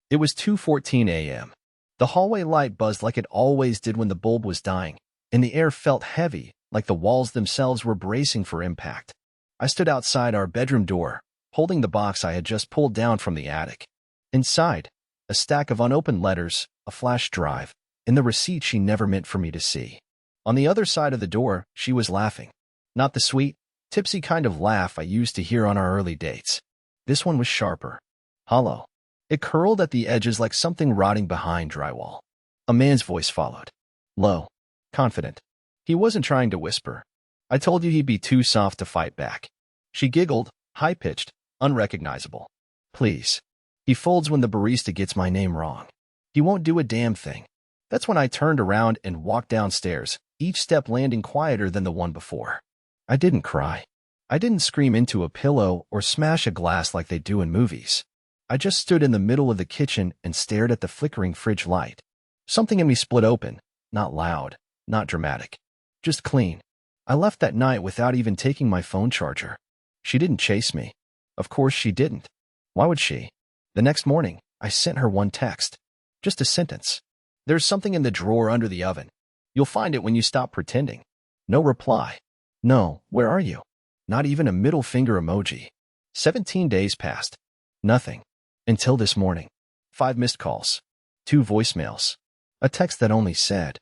It was 2:14 a.m. The hallway light buzzed like it always did when the bulb was dying, and the air felt heavy, like the walls themselves were bracing for impact. I stood outside our bedroom door, holding the box I had just pulled down from the attic. Inside, a stack of unopened letters, a flash drive, and the receipt she never meant for me to see. On the other side of the door, she was laughing. Not the sweet, tipsy kind of laugh I used to hear on our early dates. This one was sharper, hollow. It curled at the edges like something rotting behind drywall. A man's voice followed. Low, confident. He wasn't trying to whisper. I told you he'd be too soft to fight back. She giggled, high-pitched, unrecognizable. Please. He folds when the barista gets my name wrong. He won't do a damn thing. That's when I turned around and walked downstairs, each step landing quieter than the one before. I didn't cry. I didn't scream into a pillow or smash a glass like they do in movies. I just stood in the middle of the kitchen and stared at the flickering fridge light. Something in me split open, not loud, not dramatic, just clean. I left that night without even taking my phone charger. She didn't chase me. Of course she didn't. Why would she? The next morning, I sent her one text. Just a sentence. There's something in the drawer under the oven. You'll find it when you stop pretending. No reply. No, where are you? Not even a middle finger emoji. 17 days passed. Nothing. Until this morning. 5 missed calls. 2 voicemails. A text that only said,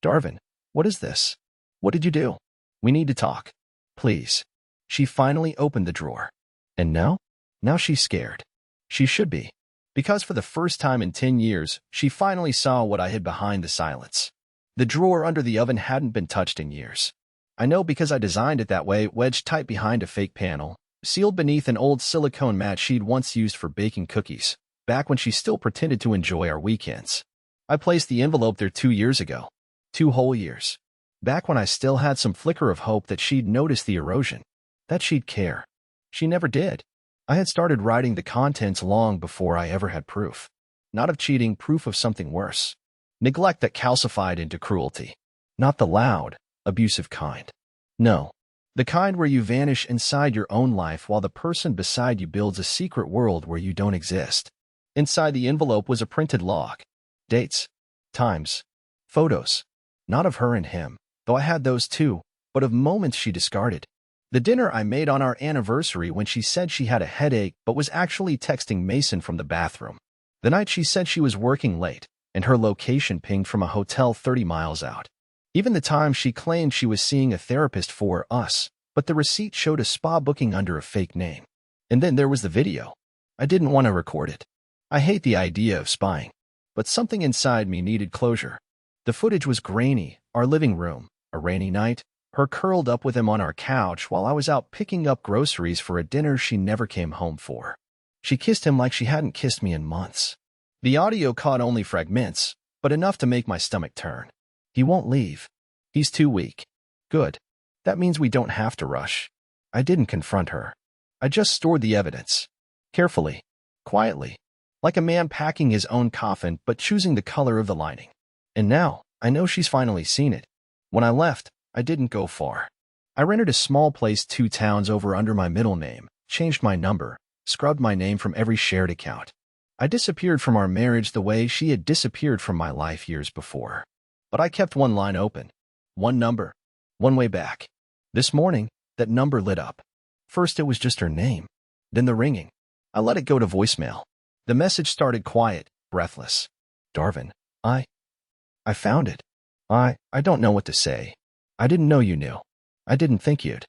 Darvin, what is this? What did you do? We need to talk. Please. She finally opened the drawer. And now? Now she's scared. She should be. Because for the first time in 10 years, she finally saw what I hid behind the silence. The drawer under the oven hadn't been touched in years. I know because I designed it that way, wedged tight behind a fake panel, sealed beneath an old silicone mat she'd once used for baking cookies, back when she still pretended to enjoy our weekends. I placed the envelope there 2 years ago. 2 whole years. Back when I still had some flicker of hope that she'd notice the erosion, that she'd care. She never did. I had started writing the contents long before I ever had proof. Not of cheating, proof of something worse. Neglect that calcified into cruelty. Not the loud, abusive kind. No. The kind where you vanish inside your own life while the person beside you builds a secret world where you don't exist. Inside the envelope was a printed log. Dates. Times. Photos. Not of her and him, though I had those too, but of moments she discarded. The dinner I made on our anniversary when she said she had a headache but was actually texting Mason from the bathroom. The night she said she was working late, and her location pinged from a hotel 30 miles out. Even the time she claimed she was seeing a therapist for us, but the receipt showed a spa booking under a fake name. And then there was the video. I didn't want to record it. I hate the idea of spying, but something inside me needed closure. The footage was grainy, our living room, a rainy night, her curled up with him on our couch while I was out picking up groceries for a dinner she never came home for. She kissed him like she hadn't kissed me in months. The audio caught only fragments, but enough to make my stomach turn. He won't leave. He's too weak. Good. That means we don't have to rush. I didn't confront her. I just stored the evidence. Carefully. Quietly. Like a man packing his own coffin but choosing the color of the lining. And now, I know she's finally seen it. When I left, I didn't go far. I rented a small place 2 towns over under my middle name, changed my number, scrubbed my name from every shared account. I disappeared from our marriage the way she had disappeared from my life years before. But I kept one line open. One number. One way back. This morning, that number lit up. First it was just her name. Then the ringing. I let it go to voicemail. The message started quiet, breathless. Darvin, I found it. I don't know what to say. I didn't know you knew. I didn't think you'd.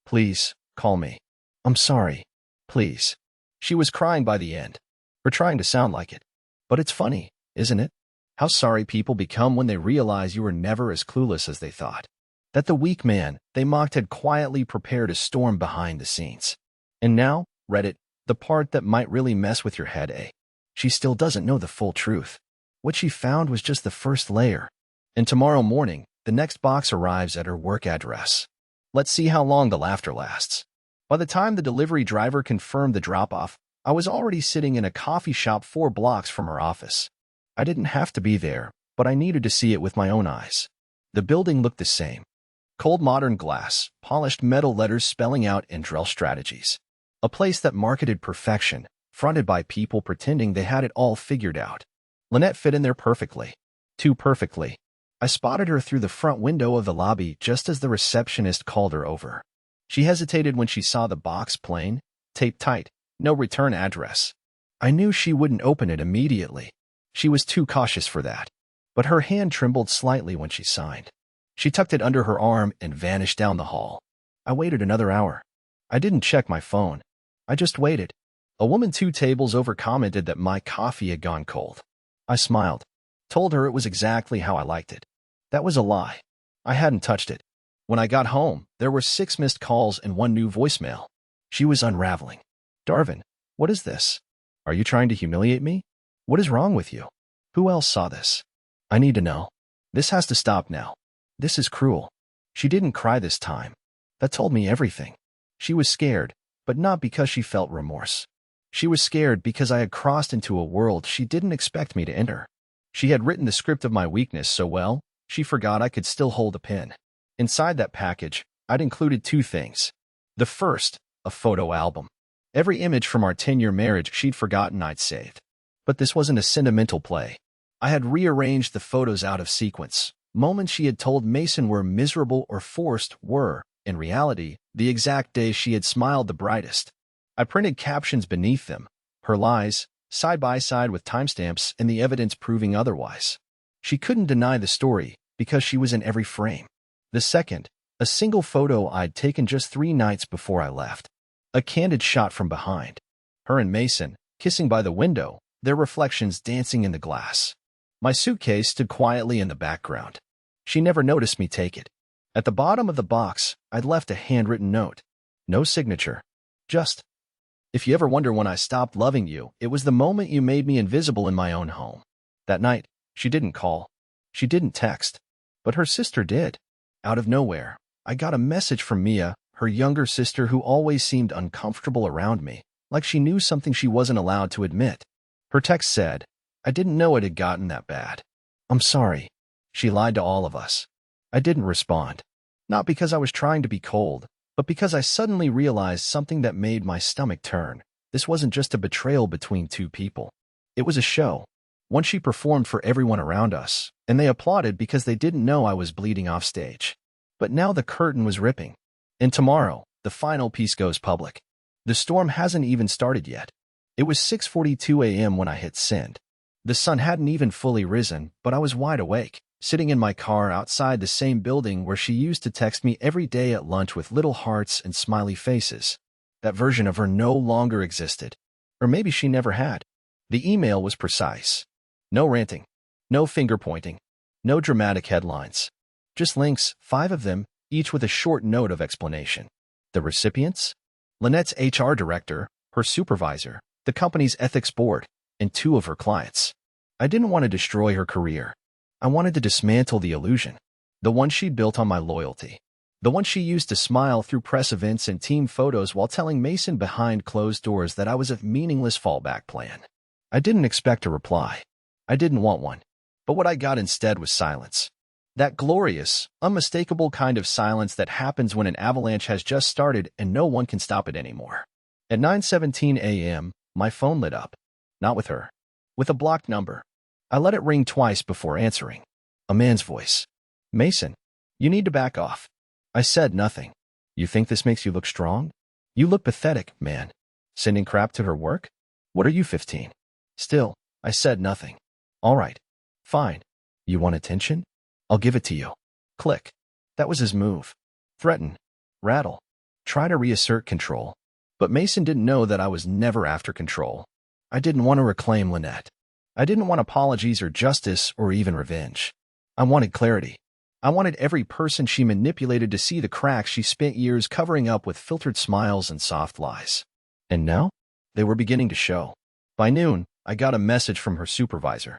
Please, call me. I'm sorry. Please. She was crying by the end. Or trying to sound like it. But it's funny, isn't it? How sorry people become when they realize you were never as clueless as they thought. That the weak man they mocked had quietly prepared a storm behind the scenes. And now, Reddit, the part that might really mess with your head, eh? She still doesn't know the full truth. What she found was just the first layer. And tomorrow morning, the next box arrives at her work address. Let's see how long the laughter lasts. By the time the delivery driver confirmed the drop-off, I was already sitting in a coffee shop 4 blocks from her office. I didn't have to be there, but I needed to see it with my own eyes. The building looked the same. Cold modern glass, polished metal letters spelling out Andrel strategies. A place that marketed perfection, fronted by people pretending they had it all figured out. Lynette fit in there perfectly. Too perfectly. I spotted her through the front window of the lobby just as the receptionist called her over. She hesitated when she saw the box plain, taped tight, no return address. I knew she wouldn't open it immediately. She was too cautious for that. But her hand trembled slightly when she signed. She tucked it under her arm and vanished down the hall. I waited another hour. I didn't check my phone. I just waited. A woman 2 tables over commented that my coffee had gone cold. I smiled, told her it was exactly how I liked it. That was a lie. I hadn't touched it. When I got home, there were 6 missed calls and 1 new voicemail. She was unraveling. Darvin, what is this? Are you trying to humiliate me? What is wrong with you? Who else saw this? I need to know. This has to stop now. This is cruel. She didn't cry this time. That told me everything. She was scared, but not because she felt remorse. She was scared because I had crossed into a world she didn't expect me to enter. She had written the script of my weakness so well, she forgot I could still hold a pen. Inside that package, I'd included 2 things. The first, a photo album. Every image from our 10-year marriage she'd forgotten I'd saved. But this wasn't a sentimental play. I had rearranged the photos out of sequence. Moments she had told Mason were miserable or forced were, in reality, the exact days she had smiled the brightest. I printed captions beneath them, her lies, side by side with timestamps and the evidence proving otherwise. She couldn't deny the story because she was in every frame. The second, a single photo I'd taken just 3 nights before I left. A candid shot from behind. Her and Mason, kissing by the window, their reflections dancing in the glass. My suitcase stood quietly in the background. She never noticed me take it. At the bottom of the box, I'd left a handwritten note. No signature. Just, if you ever wonder when I stopped loving you, it was the moment you made me invisible in my own home. That night, she didn't call. She didn't text. But her sister did. Out of nowhere, I got a message from Mia, her younger sister who always seemed uncomfortable around me, like she knew something she wasn't allowed to admit. Her text said, I didn't know it had gotten that bad. I'm sorry. She lied to all of us. I didn't respond. Not because I was trying to be cold, but because I suddenly realized something that made my stomach turn. This wasn't just a betrayal between 2 people. It was a show. One she performed for everyone around us, and they applauded because they didn't know I was bleeding off stage. But now the curtain was ripping. And tomorrow, the final piece goes public. The storm hasn't even started yet. It was 6:42 a.m. when I hit send. The sun hadn't even fully risen, but I was wide awake, sitting in my car outside the same building where she used to text me every day at lunch with little hearts and smiley faces. That version of her no longer existed. Or maybe she never had. The email was precise. No ranting. No finger-pointing. No dramatic headlines. Just links, 5 of them, each with a short note of explanation. The recipients? Lynette's HR director, her supervisor, the company's ethics board, and 2 of her clients. I didn't want to destroy her career. I wanted to dismantle the illusion. The one she'd built on my loyalty. The one she used to smile through press events and team photos while telling Mason behind closed doors that I was a meaningless fallback plan. I didn't expect a reply. I didn't want one. But what I got instead was silence. That glorious, unmistakable kind of silence that happens when an avalanche has just started and no one can stop it anymore. At 9:17 a.m., my phone lit up. Not with her. With a blocked number. I let it ring twice before answering. A man's voice. Mason, you need to back off. I said nothing. You think this makes you look strong? You look pathetic, man. Sending crap to her work? What are you, 15? Still, I said nothing. All right. Fine. You want attention? I'll give it to you. Click. That was his move. Threaten. Rattle. Try to reassert control. But Mason didn't know that I was never after control. I didn't want to reclaim Lynette. I didn't want apologies or justice or even revenge. I wanted clarity. I wanted every person she manipulated to see the cracks she spent years covering up with filtered smiles and soft lies. And now, they were beginning to show. By noon, I got a message from her supervisor.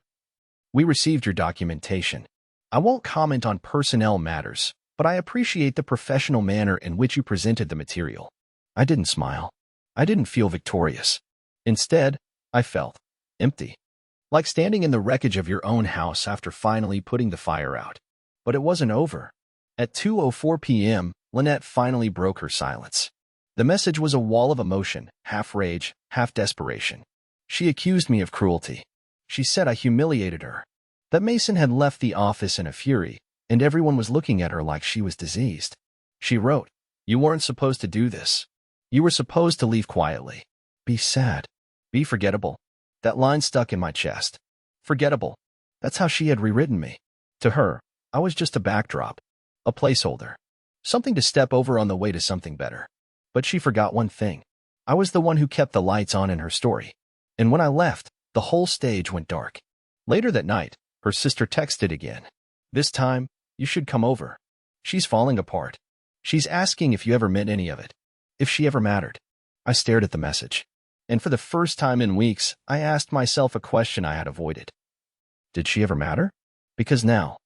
We received your documentation. I won't comment on personnel matters, but I appreciate the professional manner in which you presented the material. I didn't smile. I didn't feel victorious. Instead, I felt empty. Like standing in the wreckage of your own house after finally putting the fire out. But it wasn't over. At 2:04 p.m., Lynette finally broke her silence. The message was a wall of emotion, half rage, half desperation. She accused me of cruelty. She said I humiliated her, that Mason had left the office in a fury, and everyone was looking at her like she was diseased. She wrote, "You weren't supposed to do this. You were supposed to leave quietly. Be sad. Be forgettable." That line stuck in my chest. Forgettable. That's how she had rewritten me. To her, I was just a backdrop, a placeholder, something to step over on the way to something better. But she forgot one thing. I was the one who kept the lights on in her story. And when I left, the whole stage went dark. Later that night, her sister texted again. "This time, you should come over. She's falling apart. She's asking if you ever meant any of it. If she ever mattered." I stared at the message. And for the first time in weeks, I asked myself a question I had avoided. Did she ever matter? Because now,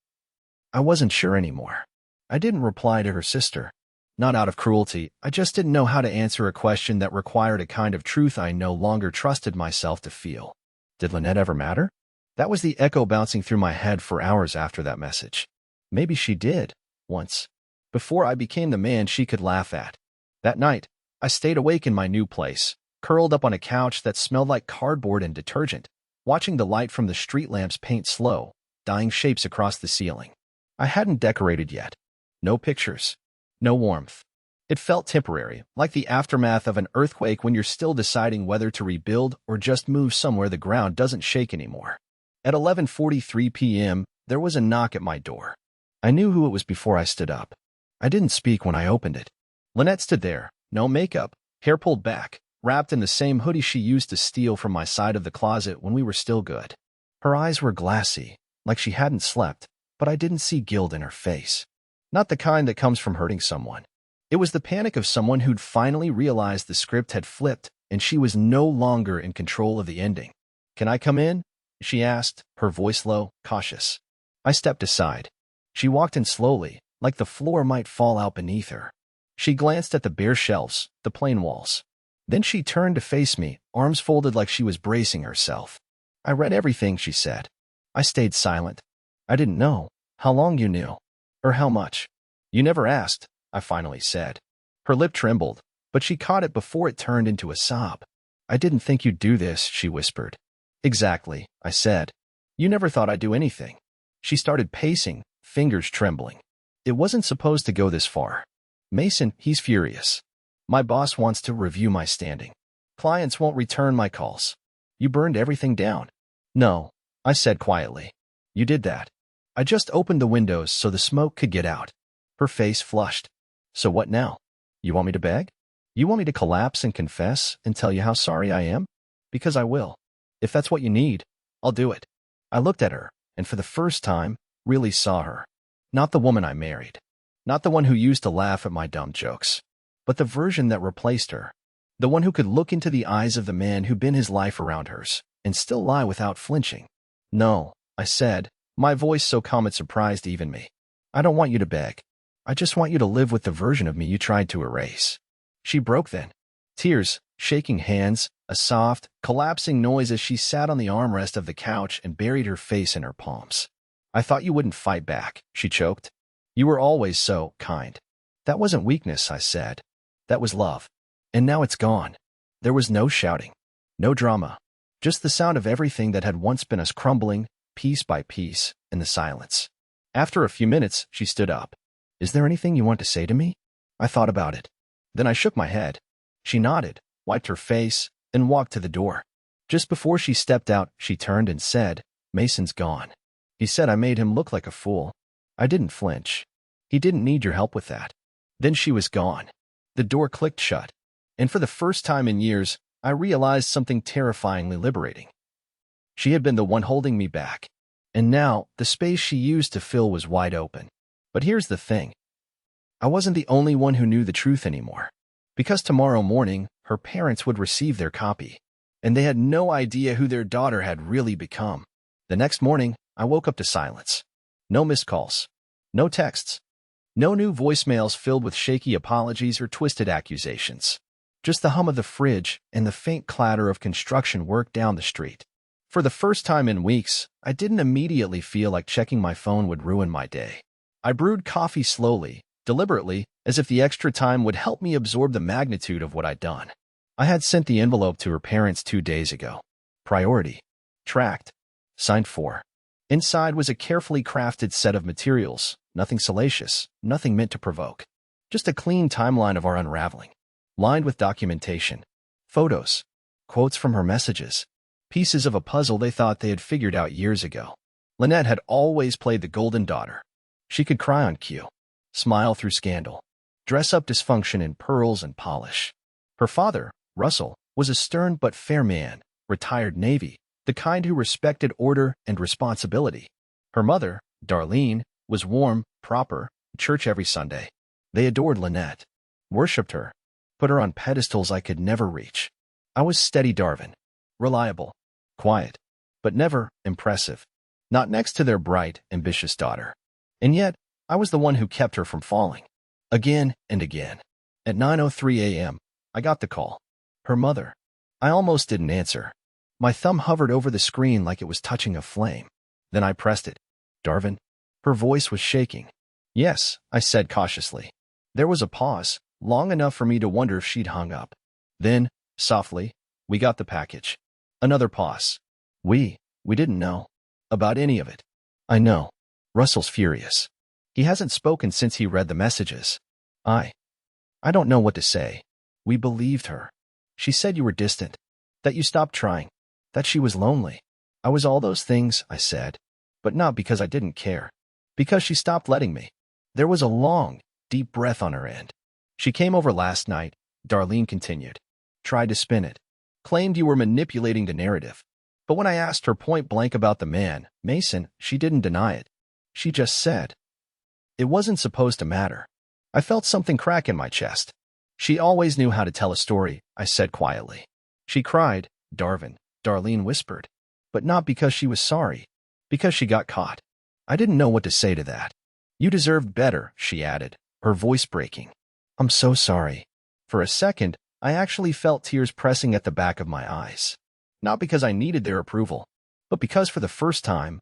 I wasn't sure anymore. I didn't reply to her sister. Not out of cruelty, I just didn't know how to answer a question that required a kind of truth I no longer trusted myself to feel. Did Lynette ever matter? That was the echo bouncing through my head for hours after that message. Maybe she did, once, before I became the man she could laugh at. That night, I stayed awake in my new place, curled up on a couch that smelled like cardboard and detergent, watching the light from the street lamps paint slow, dying shapes across the ceiling. I hadn't decorated yet. No pictures. No warmth. It felt temporary, like the aftermath of an earthquake when you're still deciding whether to rebuild or just move somewhere the ground doesn't shake anymore. At 11:43 p.m., there was a knock at my door. I knew who it was before I stood up. I didn't speak when I opened it. Lynette stood there, no makeup, hair pulled back, wrapped in the same hoodie she used to steal from my side of the closet when we were still good. Her eyes were glassy, like she hadn't slept, but I didn't see guilt in her face. Not the kind that comes from hurting someone. It was the panic of someone who'd finally realized the script had flipped and she was no longer in control of the ending. "Can I come in?" she asked, her voice low, cautious. I stepped aside. She walked in slowly, like the floor might fall out beneath her. She glanced at the bare shelves, the plain walls. Then she turned to face me, arms folded like she was bracing herself. "I read everything," she said. I stayed silent. "I didn't know how long you knew, or how much." "You never asked," I finally said. Her lip trembled, but she caught it before it turned into a sob. "I didn't think you'd do this," she whispered. "Exactly," I said. "You never thought I'd do anything." She started pacing, fingers trembling. "It wasn't supposed to go this far. Mason, he's furious. My boss wants to review my standing. Clients won't return my calls. You burned everything down." "No," I said quietly. "You did that. I just opened the windows so the smoke could get out." Her face flushed. "So what now? You want me to beg? You want me to collapse and confess and tell you how sorry I am? Because I will. If that's what you need, I'll do it." I looked at her, and for the first time, really saw her. Not the woman I married. Not the one who used to laugh at my dumb jokes. But the version that replaced her. The one who could look into the eyes of the man who'd been his life around hers, and still lie without flinching. "No," I said, my voice so calm it surprised even me. "I don't want you to beg. I just want you to live with the version of me you tried to erase." She broke then. Tears, shaking hands, a soft, collapsing noise as she sat on the armrest of the couch and buried her face in her palms. "I thought you wouldn't fight back," she choked. "You were always so kind." "That wasn't weakness," I said. "That was love. And now it's gone." There was no shouting, no drama, just the sound of everything that had once been us crumbling, piece by piece, in the silence. After a few minutes, she stood up. "Is there anything you want to say to me?" I thought about it. Then I shook my head. She nodded, wiped her face, and walked to the door. Just before she stepped out, she turned and said, "Mason's gone. He said I made him look like a fool." I didn't flinch. "He didn't need your help with that." Then she was gone. The door clicked shut. And for the first time in years, I realized something terrifyingly liberating. She had been the one holding me back. And now, the space she used to fill was wide open. But here's the thing. I wasn't the only one who knew the truth anymore. Because tomorrow morning, her parents would receive their copy. And they had no idea who their daughter had really become. The next morning, I woke up to silence. No missed calls. No texts. No new voicemails filled with shaky apologies or twisted accusations. Just the hum of the fridge and the faint clatter of construction work down the street. For the first time in weeks, I didn't immediately feel like checking my phone would ruin my day. I brewed coffee slowly, deliberately, as if the extra time would help me absorb the magnitude of what I'd done. I had sent the envelope to her parents 2 days ago. Priority. Tracked. Signed for. Inside was a carefully crafted set of materials, nothing salacious, nothing meant to provoke. Just a clean timeline of our unraveling, lined with documentation, photos, quotes from her messages, pieces of a puzzle they thought they had figured out years ago. Lynette had always played the golden daughter. She could cry on cue, smile through scandal, dress up dysfunction in pearls and polish. Her father, Russell, was a stern but fair man, retired Navy, the kind who respected order and responsibility. Her mother, Darlene, was warm, proper, church every Sunday. They adored Lynette, worshipped her, put her on pedestals I could never reach. I was steady Darvin, reliable, quiet, but never impressive, not next to their bright, ambitious daughter. And yet, I was the one who kept her from falling. Again and again. At 9:03 a.m., I got the call. Her mother. I almost didn't answer. My thumb hovered over the screen like it was touching a flame. Then I pressed it. Darvin. Her voice was shaking. Yes, I said cautiously. There was a pause, long enough for me to wonder if she'd hung up. Then, softly, we got the package. Another pause. We didn't know about any of it. I know. Russell's furious. He hasn't spoken since he read the messages. I don't know what to say. We believed her. She said you were distant, that you stopped trying, that she was lonely. I was all those things, I said, but not because I didn't care. Because she stopped letting me. There was a long, deep breath on her end. She came over last night, Darlene continued. Tried to spin it. Claimed you were manipulating the narrative. But when I asked her point blank about the man, Mason, she didn't deny it. She just said, it wasn't supposed to matter. I felt something crack in my chest. She always knew how to tell a story, I said quietly. She cried, Darvin, Darlene whispered. But not because she was sorry. Because she got caught. I didn't know what to say to that. You deserved better, she added, her voice breaking. I'm so sorry. For a second, I actually felt tears pressing at the back of my eyes. Not because I needed their approval, but because for the first time,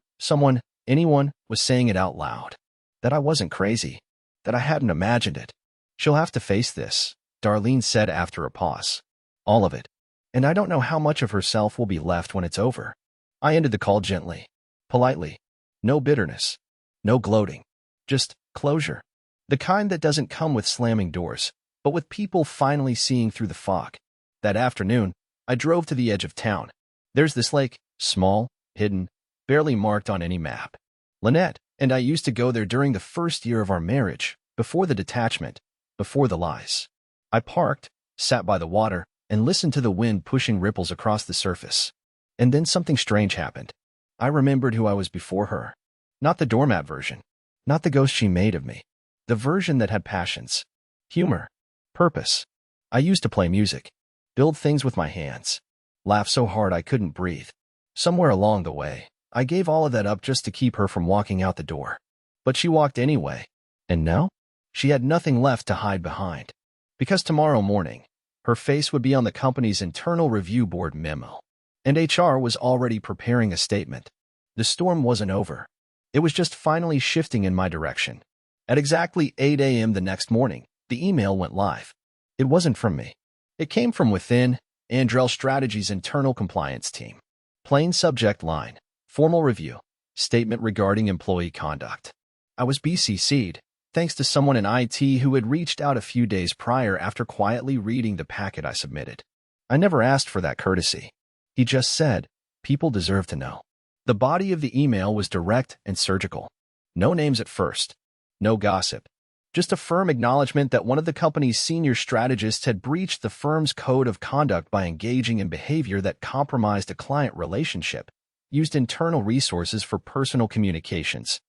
anyone, was saying it out loud. That I wasn't crazy. That I hadn't imagined it. She'll have to face this, Darlene said after a pause. All of it. And I don't know how much of herself will be left when it's over. I ended the call gently, politely. No bitterness. No gloating. Just closure. The kind that doesn't come with slamming doors, but with people finally seeing through the fog. That afternoon, I drove to the edge of town. There's this lake, small, hidden, barely marked on any map. Lynette and I used to go there during the first year of our marriage, before the detachment, before the lies. I parked, sat by the water, and listened to the wind pushing ripples across the surface. And then something strange happened. I remembered who I was before her. Not the doormat version. Not the ghost she made of me. The version that had passions, humor, purpose. I used to play music, build things with my hands, laugh so hard I couldn't breathe. Somewhere along the way, I gave all of that up just to keep her from walking out the door. But she walked anyway. And now? She had nothing left to hide behind. Because tomorrow morning, her face would be on the company's internal review board memo. And HR was already preparing a statement. The storm wasn't over. It was just finally shifting in my direction. At exactly 8 a.m. the next morning, the email went live. It wasn't from me. It came from within Andrel Strategy's internal compliance team. Plain subject line. Formal review. Statement regarding employee conduct. I was BCC'd, thanks to someone in IT who had reached out a few days prior after quietly reading the packet I submitted. I never asked for that courtesy. He just said, people deserve to know. The body of the email was direct and surgical. No names at first. No gossip. Just a firm acknowledgement that one of the company's senior strategists had breached the firm's code of conduct by engaging in behavior that compromised a client relationship, used internal resources for personal communications,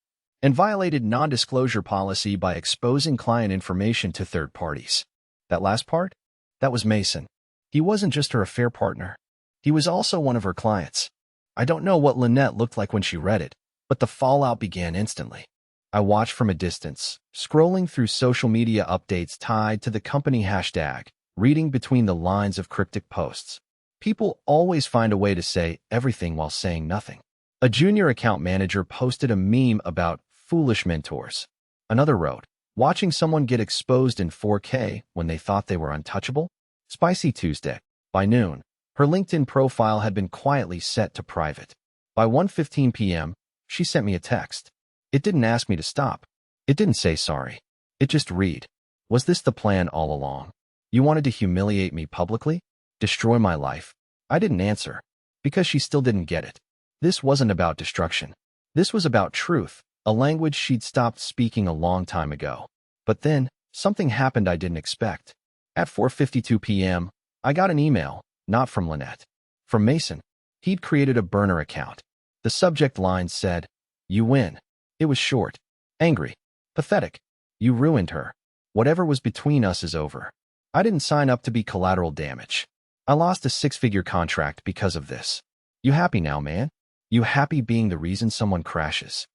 and violated non-disclosure policy by exposing client information to third parties. That last part? That was Mason. He wasn't just her affair partner. He was also one of her clients. I don't know what Lynette looked like when she read it, but the fallout began instantly. I watched from a distance, scrolling through social media updates tied to the company hashtag, reading between the lines of cryptic posts. People always find a way to say everything while saying nothing. A junior account manager posted a meme about foolish mentors. Another wrote, watching someone get exposed in 4K when they thought they were untouchable? Spicy Tuesday. By noon, her LinkedIn profile had been quietly set to private. By 1:15 p.m., she sent me a text. It didn't ask me to stop. It didn't say sorry. It just read, "Was this the plan all along? You wanted to humiliate me publicly? Destroy my life?" I didn't answer, because she still didn't get it. This wasn't about destruction. This was about truth, a language she'd stopped speaking a long time ago. But then, something happened I didn't expect. At 4:52 p.m., I got an email, not from Lynette, from Mason. He'd created a burner account. The subject line said, "You win." It was short, angry, pathetic. "You ruined her. Whatever was between us is over." I didn't sign up to be collateral damage. I lost a six-figure contract because of this. "You happy now, man? You happy being the reason someone crashes?"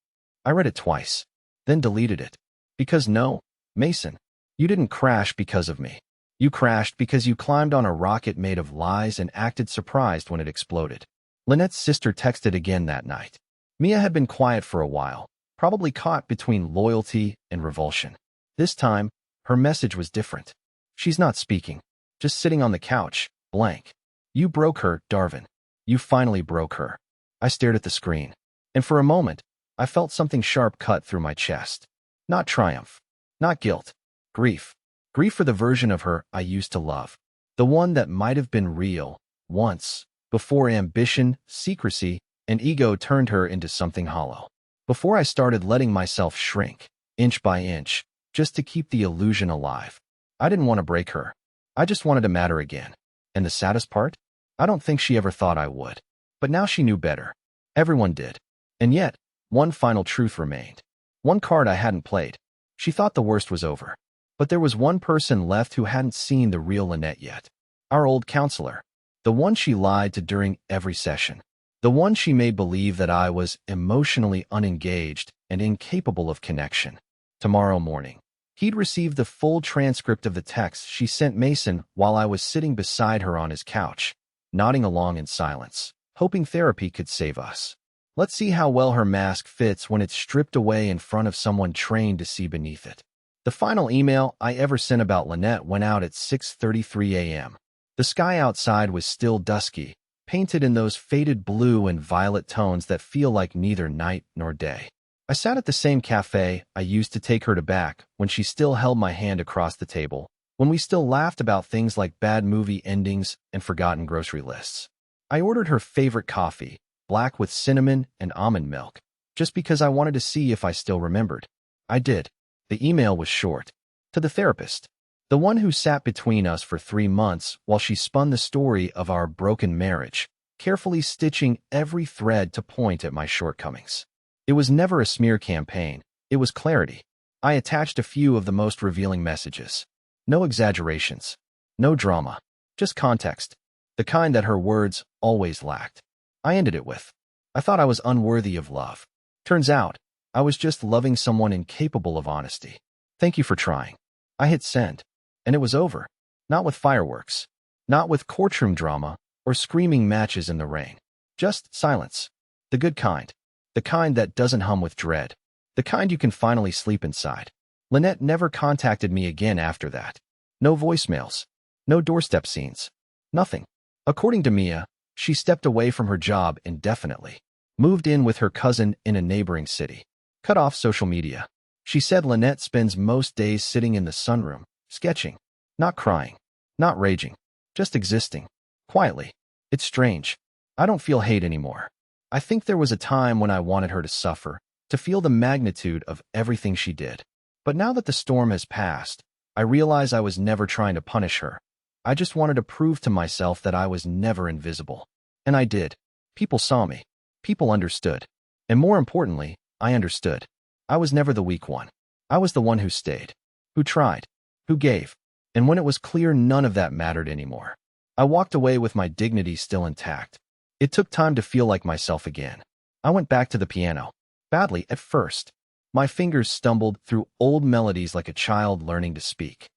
I read it twice, then deleted it. Because no, Mason, you didn't crash because of me. You crashed because you climbed on a rocket made of lies and acted surprised when it exploded. Lynette's sister texted again that night. Mia had been quiet for a while, probably caught between loyalty and revulsion. This time, her message was different. "She's not speaking, just sitting on the couch, blank. You broke her, Darvin. You finally broke her." I stared at the screen, and for a moment, I felt something sharp cut through my chest. Not triumph, not guilt, grief. Grief for the version of her I used to love. The one that might have been real, once, before ambition, secrecy, and ego turned her into something hollow. Before I started letting myself shrink, inch by inch, just to keep the illusion alive. I didn't want to break her. I just wanted to matter again. And the saddest part? I don't think she ever thought I would. But now she knew better. Everyone did. And yet, one final truth remained. One card I hadn't played. She thought the worst was over. But there was one person left who hadn't seen the real Lynette yet. Our old counselor. The one she lied to during every session. The one she made believe that I was emotionally unengaged and incapable of connection. Tomorrow morning, he'd received the full transcript of the text she sent Mason while I was sitting beside her on his couch, nodding along in silence, hoping therapy could save us. Let's see how well her mask fits when it's stripped away in front of someone trained to see beneath it. The final email I ever sent about Lynette went out at 6:33 a.m. The sky outside was still dusky, painted in those faded blue and violet tones that feel like neither night nor day. I sat at the same cafe I used to take her to back when she still held my hand across the table, when we still laughed about things like bad movie endings and forgotten grocery lists. I ordered her favorite coffee, black with cinnamon and almond milk, just because I wanted to see if I still remembered. I did. The email was short. To the therapist. The one who sat between us for 3 months while she spun the story of our broken marriage, carefully stitching every thread to point at my shortcomings. It was never a smear campaign. It was clarity. I attached a few of the most revealing messages. No exaggerations. No drama. Just context. The kind that her words always lacked. I ended it with, "I thought I was unworthy of love. Turns out, I was just loving someone incapable of honesty. Thank you for trying." I hit send, and it was over. Not with fireworks. Not with courtroom drama or screaming matches in the rain. Just silence. The good kind. The kind that doesn't hum with dread. The kind you can finally sleep inside. Lynette never contacted me again after that. No voicemails. No doorstep scenes. Nothing. According to Mia, she stepped away from her job indefinitely. Moved in with her cousin in a neighboring city. Cut off social media. She said Lynette spends most days sitting in the sunroom, sketching. Not crying. Not raging. Just existing. Quietly. It's strange. I don't feel hate anymore. I think there was a time when I wanted her to suffer, to feel the magnitude of everything she did. But now that the storm has passed, I realize I was never trying to punish her. I just wanted to prove to myself that I was never invisible. And I did. People saw me. People understood. And more importantly, I understood. I was never the weak one. I was the one who stayed, who tried, who gave. And when it was clear none of that mattered anymore, I walked away with my dignity still intact. It took time to feel like myself again. I went back to the piano. Badly at first. My fingers stumbled through old melodies like a child learning to speak.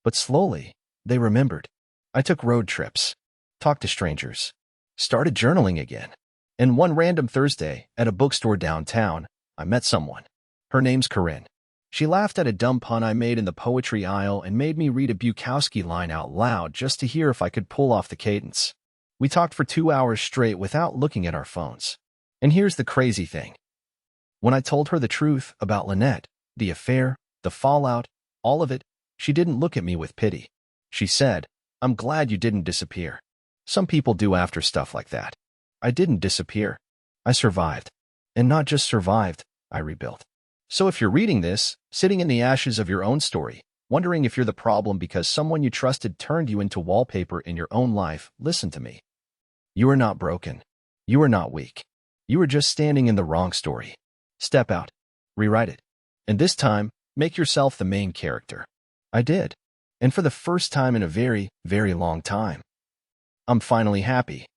But slowly, they remembered. I took road trips, talked to strangers, started journaling again. And one random Thursday, at a bookstore downtown, I met someone. Her name's Corinne. She laughed at a dumb pun I made in the poetry aisle and made me read a Bukowski line out loud just to hear if I could pull off the cadence. We talked for 2 hours straight without looking at our phones. And here's the crazy thing. When I told her the truth about Lynette, the affair, the fallout, all of it, she didn't look at me with pity. She said, "I'm glad you didn't disappear. Some people do after stuff like that." I didn't disappear. I survived. And not just survived, I rebuilt. So if you're reading this, sitting in the ashes of your own story, wondering if you're the problem because someone you trusted turned you into wallpaper in your own life, listen to me. You are not broken. You are not weak. You are just standing in the wrong story. Step out. Rewrite it. And this time, make yourself the main character. I did. And for the first time in a very, very long time, I'm finally happy.